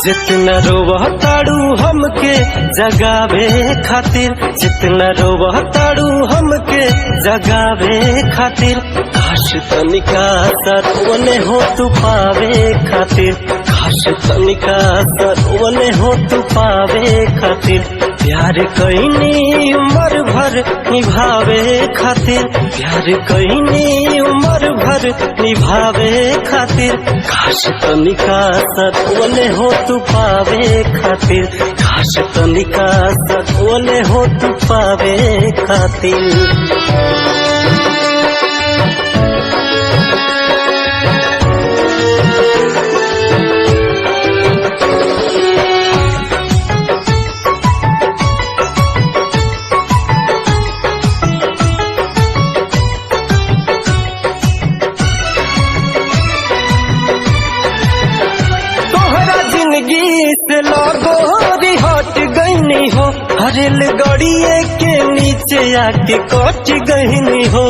जितना रोवताड़ू हमके जगावे खातिर, जितना रोवताड़ू हमके जगावे खातिर, काश तनिका सरवने हो तू पावे खातिर, काश तनिका सरवने हो तू पावे खातिर। प्यार कईनी उम्र भर निभावे खातिर, प्यार कईनी उम्र भर निभावे खातिर, काश तनिका सरवने हो तू पावे खातिर, काश तनिका सरवने हो तू पावे खातिर। से लगोरी हट गईनी हो, हरेल गड़िए के नीचे आके कट गईनी हो।